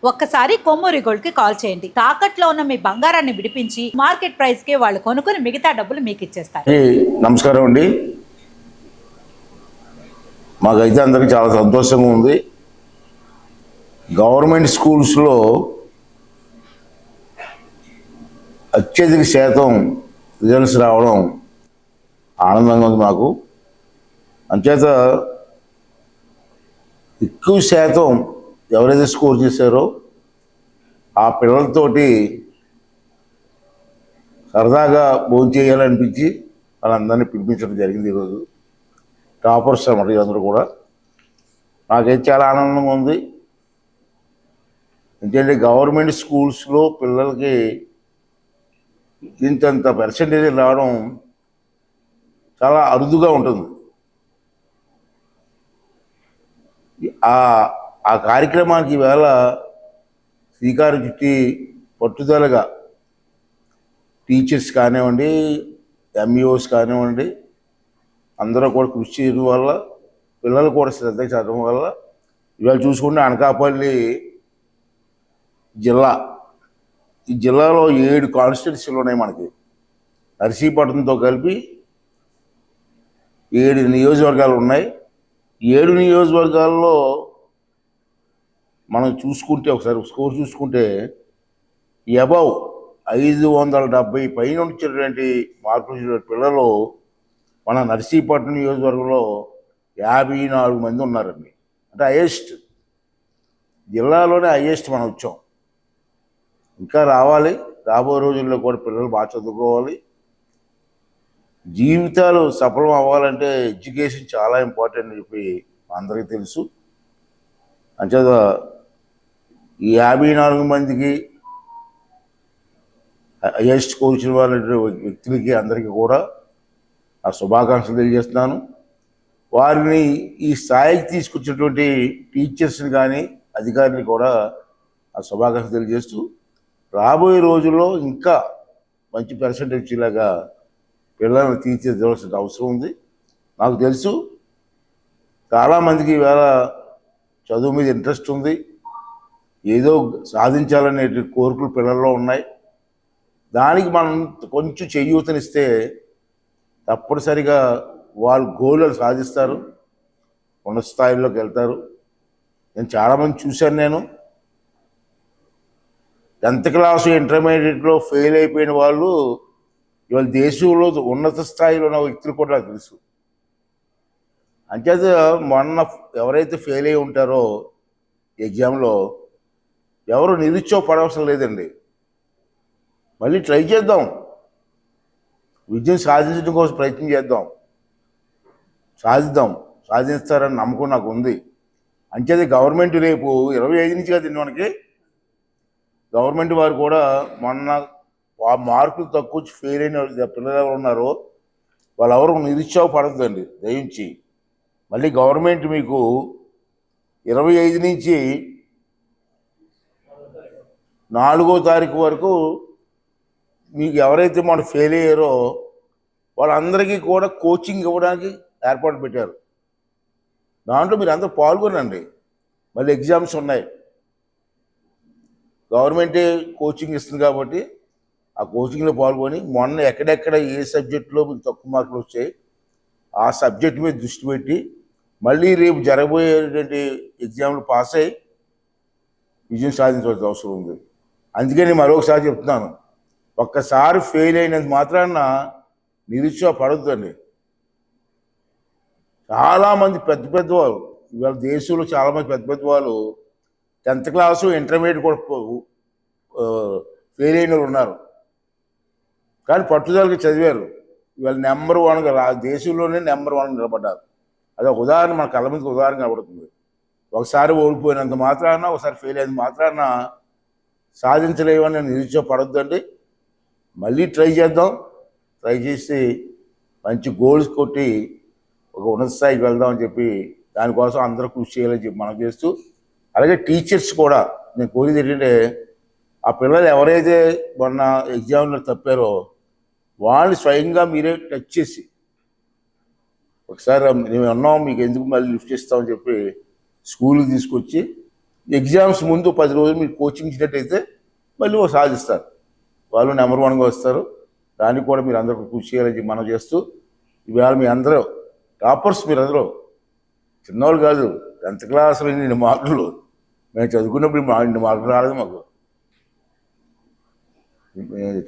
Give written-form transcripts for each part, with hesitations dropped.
ఒక్కసారి కొమ్మూరి గోల్డ్ కి కాల్ చేయండి. తాకట్లో ఉన్న మీ బంగారాన్ని విడిపించి మార్కెట్ ప్రైస్ కి వాళ్ళు కొనుక్కుని మిగతా డబ్బులు మీకు ఇచ్చేస్తారు. నమస్కారం అండి. మాకైతే అందరికీ చాలా సంతోషంగా ఉంది. గవర్నమెంట్ స్కూల్స్లో అత్యధిక శాతం రిజల్ట్స్ రావడం ఆనందంగా ఉంది మాకు. అంచేత ఎక్కువ శాతం ఎవరైతే స్కోర్ చేశారో ఆ పిల్లలతోటి సరదాగా భోజనం చేయాలనిపించి వాళ్ళందరినీ పిలిపించడం జరిగింది. ఈరోజు టాపర్స్ అన్నమాట అందరూ కూడా. నాకైతే చాలా ఆనందంగా ఉంది. ఎందుకంటే గవర్నమెంట్ స్కూల్స్లో పిల్లలకి ఇంతంత పర్సంటేజ్ రావడం చాలా అరుదుగా ఉంటుంది. ఆ కార్యక్రమానికి ఈవేళ శ్రీకారం చుట్టి పట్టుదలగా టీచర్స్ కానివ్వండి, ఎంఈఓస్ కానివ్వండి, అందరూ కూడా కృషి చేయడం వల్ల, పిల్లలు కూడా శ్రద్ధ చదవడం వల్ల ఇవాళ చూసుకుంటే అనకాపల్లి జిల్లా, ఈ జిల్లాలో 7 కాన్స్టిట్యున్సీలు ఉన్నాయి మనకి. నర్సీపట్నంతో కలిపి 7 నియోజకవర్గాలు ఉన్నాయి. 7 నియోజకవర్గాల్లో మనం చూసుకుంటే ఒకసారి స్కోర్ చూసుకుంటే అబౌవ్ 570 పైన వచ్చినటువంటి మార్కులు పిల్లలు మన నర్సీపట్నం నియోజకవర్గంలో 54 మంది ఉన్నారండి. అంటే హైయెస్ట్, జిల్లాలోనే హైయెస్ట్ మనం వచ్చాం. ఇంకా రావాలి. రాబోయే రోజుల్లో కూడా పిల్లలు బాగా చదువుకోవాలి. జీవితాలు సఫలం అవ్వాలంటే ఎడ్యుకేషన్ చాలా ఇంపార్టెంట్ అని చెప్పి అందరికీ తెలుసు. అంచేత ఈ 54 మందికి హైయెస్ట్ కోచిన వాళ్ళ వ్యక్తులకి అందరికీ కూడా ఆ శుభాకాంక్షలు తెలియజేస్తున్నాను. వారిని ఈ స్థాయికి తీసుకొచ్చినటువంటి టీచర్స్ని కానీ అధికారులు కూడా ఆ శుభాకాంక్షలు తెలియజేస్తూ రాబోయే రోజుల్లో ఇంకా మంచి పర్సంటేజ్ వచ్చేలాగా పిల్లలను తీర్చిదిద్దవలసిన అవసరం ఉంది. నాకు తెలుసు చాలామందికి ఈవేళ చదువు మీద ఇంట్రెస్ట్ ఉంది. ఏదో సాధించాలనే కోరికలు పిల్లల్లో ఉన్నాయి. దానికి మనం కొంచెం చేయూతనిస్తే తప్పనిసరిగా వాళ్ళు గోల్ సాధిస్తారు, ఉన్నత స్థాయిలోకి వెళ్తారు. నేను చాలామంది చూశాను. నేను 10th క్లాసు ఇంటర్మీడియట్లో ఫెయిల్ అయిపోయిన వాళ్ళు ఇవాళ దేశంలో ఉన్నత స్థాయిలో ఉన్న వ్యక్తులు కూడా నాకు తెలుసు. అంచేత మొన్న ఎవరైతే ఫెయిల్ అయి ఉంటారో ఎగ్జామ్లో ఎవరు నిరుత్సాహపడవసరం లేదండి. మళ్ళీ ట్రై చేద్దాం, విజయం సాధించడం కోసం ప్రయత్నం చేద్దాం, సాధిస్తారని నమ్మకం నాకు ఉంది. అంచేది గవర్నమెంట్ రేపు 25 నుంచి కదా మనకి గవర్నమెంట్ వారు కూడా మొన్న మార్కులు తక్కువ ఫెయిల్ అయిన పిల్లలు ఎవరు ఉన్నారో వాళ్ళెవరు నిరుత్సాహపడద్దండి దయించి. మళ్ళీ గవర్నమెంట్ మీకు 25 నుంచి 4వ తారీఖు వరకు మీకు ఎవరైతే మనం ఫెయిల్ అయ్యారో వాళ్ళందరికీ కూడా కోచింగ్ ఇవ్వడానికి ఏర్పాటు పెట్టారు. దాంట్లో మీరు అందరూ పాల్గొనండి. మళ్ళీ ఎగ్జామ్స్ ఉన్నాయి, గవర్నమెంటే కోచింగ్ ఇస్తుంది కాబట్టి ఆ కోచింగ్లో పాల్గొని మొన్న ఎక్కడెక్కడ ఏ సబ్జెక్టులో మీకు తక్కువ మార్కులు వచ్చాయి ఆ సబ్జెక్ట్ మీద దృష్టి పెట్టి మళ్ళీ రేపు జరగబోయేటువంటి ఎగ్జామ్లు పాస్ అయ్యి విజయం సాధించవలసిన అవసరం ఉంది. అందుకని మరొకసారి చెప్తున్నాను, ఒక్కసారి ఫెయిల్ అయినంత మాత్రాన నిరుత్సాహపడొద్దండి. చాలామంది పెద్ద వాళ్ళు ఇవాళ దేశంలో చాలామంది పెద్ద వాళ్ళు 10th క్లాసు ఇంటర్మీడియట్ కూడా ఫెయిల్ అయిన వాళ్ళు ఉన్నారు. కానీ పట్టుదలకి చదివారు. ఇవాళ నెంబర్ 1గా దేశంలోనే నెంబర్ 1 నిలబడ్డారు. అదొక ఉదాహరణ, మన కళ్ళ మీద ఉదాహరణ కనబడుతుంది. ఒకసారి ఓడిపోయినంత మాత్రాన, ఒకసారి ఫెయిల్ అయినంత మాత్రాన సాధించలేవని నిరుత్సాహపడొద్దండి. మళ్ళీ ట్రై చేద్దాం. ట్రై చేసి మంచి గోల్స్ కొట్టి ఒక ఉన్నత స్థాయికి వెళ్దామని చెప్పి దానికోసం అందరూ కృషి చేయాలని చెప్పి మనం చేస్తూ, అలాగే టీచర్స్ కూడా నేను కోరేది ఏంటంటే ఆ పిల్లలు ఎవరైతే మొన్న ఎగ్జామ్లో తప్పారో వాళ్ళు స్వయంగా మీరే టచ్ చేసి ఒకసారి మేము ఉన్నాం, మీకు ఎందుకు మళ్ళీ లిఫ్ట్ ఇస్తామని చెప్పి స్కూల్కి తీసుకొచ్చి ఎగ్జామ్స్ ముందు 10 రోజులు మీరు కోచింగ్ ఇచ్చినట్టయితే మళ్ళీ సాధిస్తారు. వాళ్ళు నెంబర్ 1గా వస్తారు. దానికి కూడా మీరు అందరూ కృషి చేయాలని మనం చేస్తూ, ఇవాళ మీ అందరూ టాపర్స్, మీరు అందరూ చిన్నవాళ్ళు కాదు. 10th క్లాస్లో ఇన్ని మార్కులు మేము చదువుకున్నప్పుడు ఇన్ని మార్కులు రాలేదు మాకు.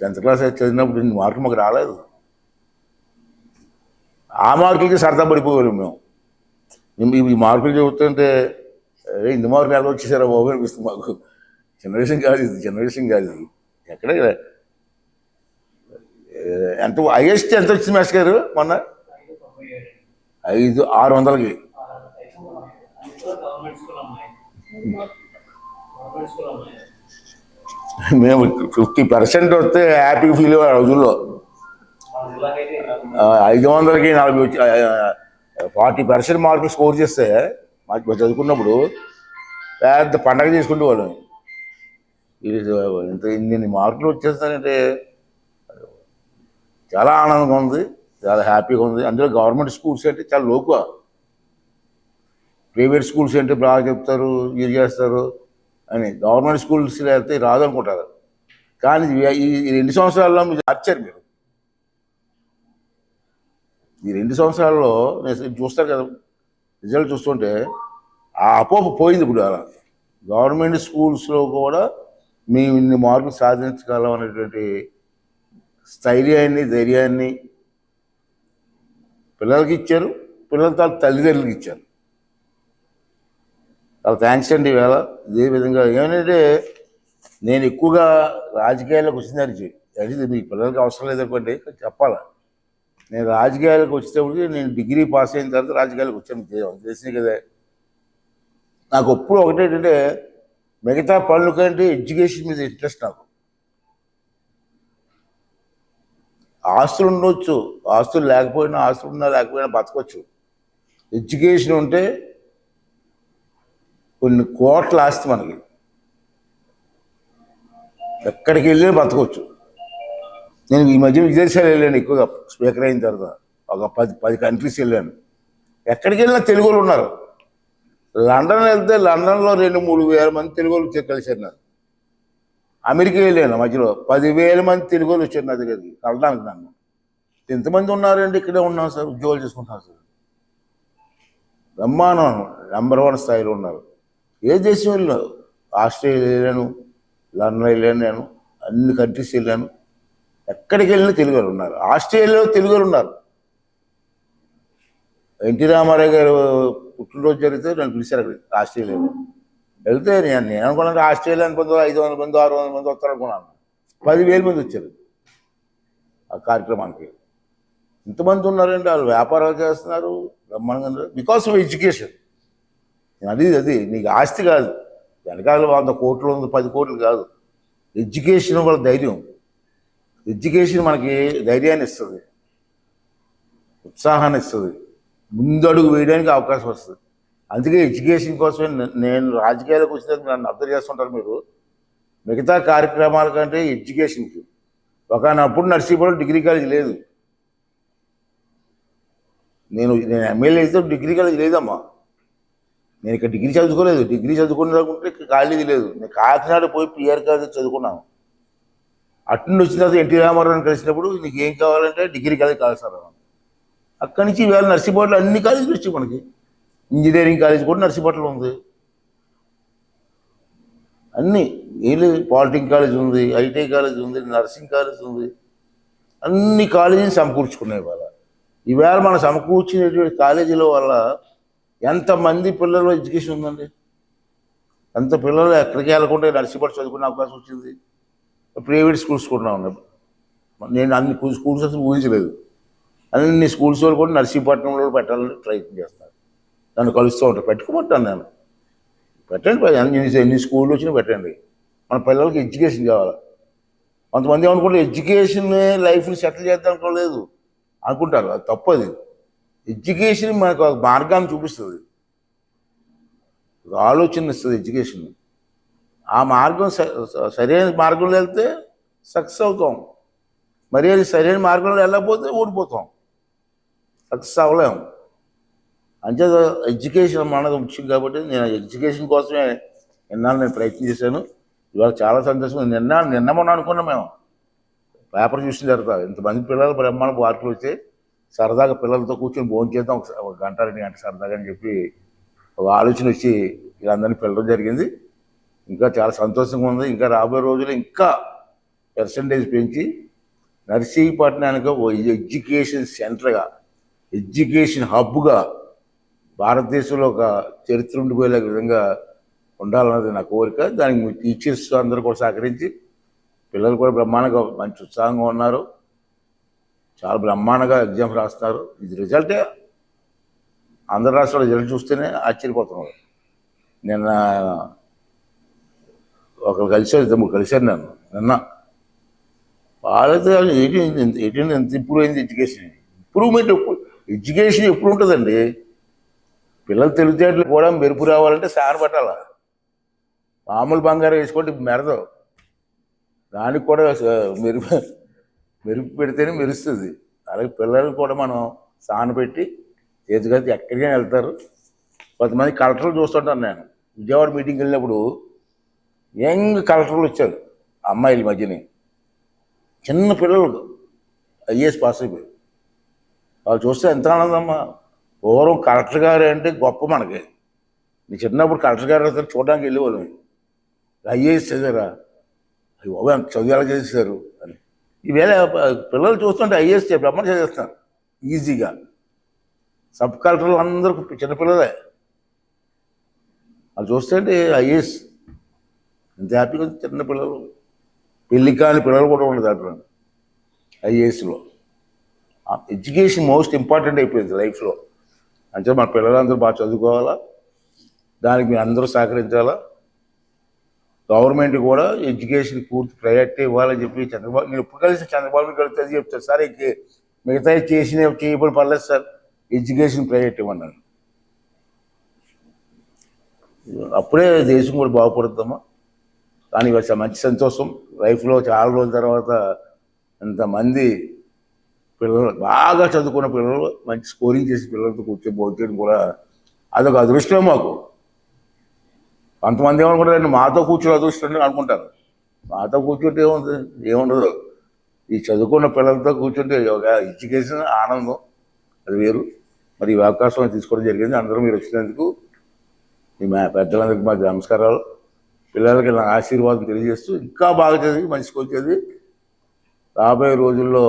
10th క్లాస్ చదివినప్పుడు ఇన్ని మార్కులు మాకు రాలేదు. ఆ మార్కులకి సరదా పడిపోయారు మేము. ఈ మార్కులు చెబుతుంటే ఇన్ని మార్కులు ఎలా వచ్చేసారా బాబు అనిపిస్తుంది మాకు. జనరేషన్ కాదు ఇది, జనరేషన్ కాదు ఇది. ఎక్కడ ఎంత హైయెస్ట్ ఎంత వచ్చింది మాస్టర్ గారు మొన్న? 5,600కి. మేము 50% వస్తే హ్యాపీ ఫీల్ అయ్యే రోజుల్లో 500కి 40 వచ్చి 40% మార్కులు స్కోర్ చేస్తే మాకు చదువుకున్నప్పుడు పెద్ద పండగ చేసుకుంటూ వాళ్ళం. ఇన్ని మార్కులు వచ్చేస్తానంటే చాలా ఆనందంగా ఉంది, చాలా హ్యాపీగా ఉంది. అందులో గవర్నమెంట్ స్కూల్స్ అంటే చాలా లోకువ. ప్రైవేట్ స్కూల్స్ అంటే బాగా చెప్తారు, ఇది చేస్తారు అని. గవర్నమెంట్ స్కూల్స్ అయితే రాదు అనుకుంటారు. కానీ ఈ 2 సంవత్సరాల్లో మీరు మార్చారు. మీరు ఈ 2 సంవత్సరాల్లో నేను చూస్తారు కదా, రిజల్ట్ చూస్తుంటే ఆ అపోహ పోయింది. ఇప్పుడు అలా గవర్నమెంట్ స్కూల్స్లో కూడా మేము ఇన్ని మార్కులు సాధించగలం అనేటువంటి స్థైర్యాన్ని, ధైర్యాన్ని పిల్లలకి ఇచ్చారు, పిల్లల తల్లిదండ్రులకి ఇచ్చారు. చాలా థ్యాంక్స్ అండి. ఈవేళ ఇదే విధంగా ఏమంటే నేను ఎక్కువగా రాజకీయాల్లోకి వచ్చిందని అది మీ పిల్లలకి అవసరం లేదనుకోండి చెప్పాలా. నేను రాజకీయాలకు వచ్చేటప్పటికి నేను డిగ్రీ పాస్ అయిన తర్వాత రాజకీయాలకు వచ్చాను. తెలిసింది కదా. నాకు ఎప్పుడు ఒకటేంటంటే మిగతా పనుల కంటే ఎడ్యుకేషన్ మీద ఇంట్రెస్ట్. నాకు ఆస్తులు ఉండొచ్చు, ఆస్తులు లేకపోయినా, ఆస్తులు ఉన్నా లేకపోయినా బతకొచ్చు. ఎడ్యుకేషన్ ఉంటే కొన్ని కోట్ల ఆస్తి మనకి, ఎక్కడికి వెళ్ళినా బతకొచ్చు. నేను ఈ మధ్య విదేశాలు వెళ్ళాను ఎక్కువగా. స్పీకర్ అయిన తర్వాత ఒక 10 కంట్రీస్ వెళ్ళాను. ఎక్కడికి వెళ్ళినా తెలుగు వాళ్ళు ఉన్నారు. లండన్ వెళ్తే లండన్లో 2-3 వేల మంది తెలుగు వాళ్ళు కలిసారు నాకు. అమెరికా వెళ్ళాను, మధ్యలో 10,000 మంది తెలుగు వాళ్ళు వచ్చారు నా దగ్గరికి కలడానికి. నన్ను ఎంతమంది ఉన్నారండి, ఇక్కడే ఉన్నాం సార్, ఉద్యోగాలు చేసుకుంటున్నాం సార్. బ్రహ్మాండం, నెంబర్ 1 స్థాయిలో ఉన్నారు. ఏ దేశం వెళ్ళాను, ఆస్ట్రేలియా వెళ్ళాను, లండన్ వెళ్ళాను, నేను అన్ని కంట్రీస్ వెళ్ళాను. ఎక్కడికి వెళ్ళినా తెలుగు వాళ్ళు ఉన్నారు. ఆస్ట్రేలియాలో తెలుగు వాళ్ళు ఉన్నారు. ఎన్టీ రామారావు గారు పుట్టినరోజు జరిగితే నన్ను పిలిచారు అక్కడికి, ఆస్ట్రేలియాలో. వెళ్తే నేను అనుకున్నాను ఆస్ట్రేలియా అనుకుందో 500 మంది 600 మంది వస్తారు అనుకున్నాను. 10,000 మంది వచ్చారు ఆ కార్యక్రమానికి. ఇంతమంది ఉన్నారంటే వాళ్ళు వ్యాపారాలు చేస్తున్నారు బ్రహ్మాండంగా, బికాస్ ఆఫ్ ఎడ్యుకేషన్. అది నీకు ఆస్తి కాదు, వెనకాల 100 కోట్లు 10 కోట్లు కాదు. ఎడ్యుకేషన్ వాళ్ళ ధైర్యం. ఎడ్యుకేషన్ మనకి ధైర్యాన్ని ఇస్తుంది, ఉత్సాహాన్ని ఇస్తుంది, ముందడుగు వేయడానికి అవకాశం వస్తుంది. అందుకే ఎడ్యుకేషన్ కోసమే నేను రాజకీయాలకు వచ్చినందుకు నన్ను అర్థం చేస్తుంటారు మీరు. మిగతా కార్యక్రమాల కంటే ఎడ్యుకేషన్కి ఒకనప్పుడు నర్సీపూర్లో డిగ్రీ కాలేజ్ లేదు. నేను ఎమ్మెల్యే అయితే డిగ్రీ కాలేజ్ లేదమ్మా. నేను ఇక్కడ డిగ్రీ చదువుకోలేదు. డిగ్రీ చదువుకునేకుంటే కాలేజీ లేదు. నేను కాకినాడ పోయి పిఆర్ కాలేజ్ చదువుకున్నాను. అట్నుండి వచ్చిన తర్వాత ఎన్టీ రామారావుని కలిసినప్పుడు నీకు ఏం కావాలంటే డిగ్రీ కాలేజ్ కాదు సార్. అక్కడి నుంచి ఈవేళ నర్సీపూర్లో అన్ని కాలేజీలు వచ్చాయి మనకి. ఇంజనీరింగ్ కాలేజ్ కూడా నర్సీపట్నంలో ఉంది. అన్నీ ఏళ్ళు పాలిటెక్నిక్ కాలేజ్ ఉంది, ఐటీ కాలేజ్ ఉంది, నర్సింగ్ కాలేజ్ ఉంది. అన్ని కాలేజీలు సమకూర్చుకున్నాయి. ఈవేళ మనం సమకూర్చినటువంటి కాలేజీల వల్ల ఎంతమంది పిల్లలు ఎడ్యుకేషన్ ఉందండి. ఎంత పిల్లలు ఎక్కడికి వెళ్ళకుండా నర్సీపట్నం చదువుకునే అవకాశం వచ్చింది. ప్రైవేట్ స్కూల్స్ కూడా ఉన్నాయి. నేను అన్ని స్కూల్స్ అసలు ఊహించలేదు. అన్ని స్కూల్స్ వాళ్ళు కూడా నర్సీపట్నంలో పెట్టాలని ప్రయత్నం చేస్తాను. నన్ను కలుస్తూ ఉంటాను, పెట్టుకోమంటాను నేను. పెట్టండి, ఎన్ని స్కూళ్ళు వచ్చినా పెట్టండి. మన పిల్లలకి ఎడ్యుకేషన్ కావాలి. కొంతమంది ఏమనుకుంటే ఎడ్యుకేషన్ లైఫ్ని సెటిల్ చేద్దాం అనుకోలేదు అనుకుంటారు. అది తప్పది. ఎడ్యుకేషన్ మనకు ఒక మార్గాన్ని చూపిస్తుంది, ఒక ఆలోచన ఇస్తుంది ఎడ్యుకేషన్. ఆ మార్గం సరైన మార్గంలో వెళ్తే సక్సెస్ అవుతాం. మరి అది సరైన మార్గంలో వెళ్ళకపోతే ఓడిపోతాం, సక్సెస్ అవ్వలేము. అంతే ఎడ్యుకేషన్ మనది ముఖ్యం. కాబట్టి నేను ఎడ్యుకేషన్ కోసమే ఎన్నాళ్ళు నేను ప్రయత్నం చేశాను. ఇవాళ చాలా సంతోషం. నిన్న మొన్న అనుకున్నాం మేము పేపర్ చూసిన తర్వాత ఇంతమంది పిల్లలు బ్రహ్మాండ పార్కులు వచ్చి సరదాగా పిల్లలతో కూర్చొని భోజనం చేద్దాం ఒక గంట 2 గంటలు సరదాగా అని చెప్పి ఒక ఆలోచన వచ్చి వీళ్ళందరినీ పిలవడం జరిగింది. ఇంకా చాలా సంతోషంగా ఉంది. ఇంకా రాబోయే రోజులు ఇంకా పర్సంటేజ్ పెంచి నర్సీపట్నానికి ఓ ఎడ్యుకేషన్ సెంటర్గా, ఎడ్యుకేషన్ హబ్గా భారతదేశంలో ఒక చరిత్ర ఉండిపోయే విధంగా ఉండాలన్నది నా కోరిక. దానికి టీచర్స్ అందరూ కూడా సహకరించి పిల్లలు కూడా బ్రహ్మాండంగా మంచి ఉత్సాహంగా ఉన్నారు. చాలా బ్రహ్మాండంగా ఎగ్జామ్స్ రాస్తున్నారు. ఇది రిజల్టే ఆంధ్ర రాష్ట్రంలో రిజల్ట్ చూస్తేనే ఆశ్చర్యపోతున్నారు. నిన్న ఒకరు కలిసారు, 2 కలిశారు నన్ను నిన్న. వాళ్ళతో ఏంటంటే ఎంత ఇంప్రూవ్ అయింది ఎడ్యుకేషన్. ఇంప్రూవ్మెంట్ ఎడ్యుకేషన్ ఎప్పుడు ఉంటుందండి? పిల్లలు తెలివితేటలు కూడా మెరుపు రావాలంటే సార్ పట్టాల. మామూలు బంగారం వేసుకోండి మెరదు, దానికి కూడా మెరుపు పెడితేనే మెరుస్తుంది. అలాగే పిల్లలు కూడా మనం సాన పెట్టి చేతికైతే ఎక్కడికైనా వెళ్తారు. కొంతమంది కలెక్టర్లు చూస్తుంటాను నేను. విజయవాడ మీటింగ్కి వెళ్ళినప్పుడు యంగ్ కలెక్టర్లు వచ్చారు, అమ్మాయిల మధ్యని. చిన్న పిల్లలు ఐఏఎస్ పాస్ అయిపోయి వాళ్ళు చూస్తే ఎంత ఆనందమ్మా. పూర్వం కలెక్టర్ గారు అంటే గొప్ప మనకి. నీ చిన్నప్పుడు కలెక్టర్ గారు చూడడానికి వెళ్ళేవాళ్ళం. ఐఏఎస్ చదివారా, బాబు ఎంత చదివేలా చేశారు అని. ఈవేళ పిల్లలు చూస్తుంటే ఐఏఎస్ బ్రహ్మ చదివేస్తున్నారు ఈజీగా. సబ్ కలెక్టర్లు అందరూ చిన్నపిల్లలే. వాళ్ళు చూస్తుంటే ఐఏఎస్ ఎంత హ్యాపీగా చిన్న పిల్లలు, పెళ్లి కాని పిల్లలు కూడా ఉండదు దాంట్లో ఐఏఎస్లో. ఎడ్యుకేషన్ మోస్ట్ ఇంపార్టెంట్ అయిపోయింది లైఫ్లో. అంటే మన పిల్లలందరూ బాగా చదువుకోవాలా, దానికి మీరు అందరూ సహకరించాలా. గవర్నమెంట్ కూడా ఎడ్యుకేషన్ పూర్తి ప్రయారిటీ ఇవ్వాలని చెప్పి చంద్రబాబు, నేను ఎప్పుడు కలిసి చంద్రబాబుని కలిస్తే అది చెప్తారు, సార్ మిగతా చేయబడి పర్లేదు సార్, ఎడ్యుకేషన్ ప్రయారిటీ ఇవ్వన్నాను. అప్పుడే దేశం కూడా బాగుపడుతుందమ్మా. కానీ మంచి సంతోషం లైఫ్లో. చాలా రోజుల తర్వాత ఇంతమంది పిల్లలు, బాగా చదువుకున్న పిల్లలు, మంచి స్కోరింగ్ చేసి పిల్లలతో కూర్చోబోతేయడం కూడా అదొక అదృష్టమే మాకు. కొంతమంది ఏమనుకుంటారండి, మాతో కూర్చొని అదృష్టం అనుకుంటారు. మాతో కూర్చుంటే ఏముండదు. ఈ చదువుకున్న పిల్లలతో కూర్చుంటే ఒక ఎడ్యుకేషన్ ఆనందం అది వేరు. మరి ఈ అవకాశం తీసుకోవడం జరిగింది. అందరూ మీరు వచ్చినందుకు మా పెద్దలందరికీ మా నమస్కారాలు. పిల్లలకి నా ఆశీర్వాదం తెలియజేస్తూ ఇంకా బాగా చదివి మంచి స్కూల్ చదివి రాబోయే రోజుల్లో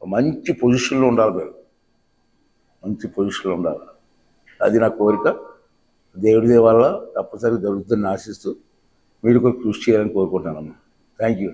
మంచి పొజిషన్లో ఉండాలి. మీరు మంచి పొజిషన్లో ఉండాలి, అది నా కోరిక. దేవుడి వల్ల తప్పనిసరిగా జరుగుతుందని ఆశిస్తూ మీరు కూడా కృషి చేయాలని కోరుకుంటున్నానమ్మా. Thank you.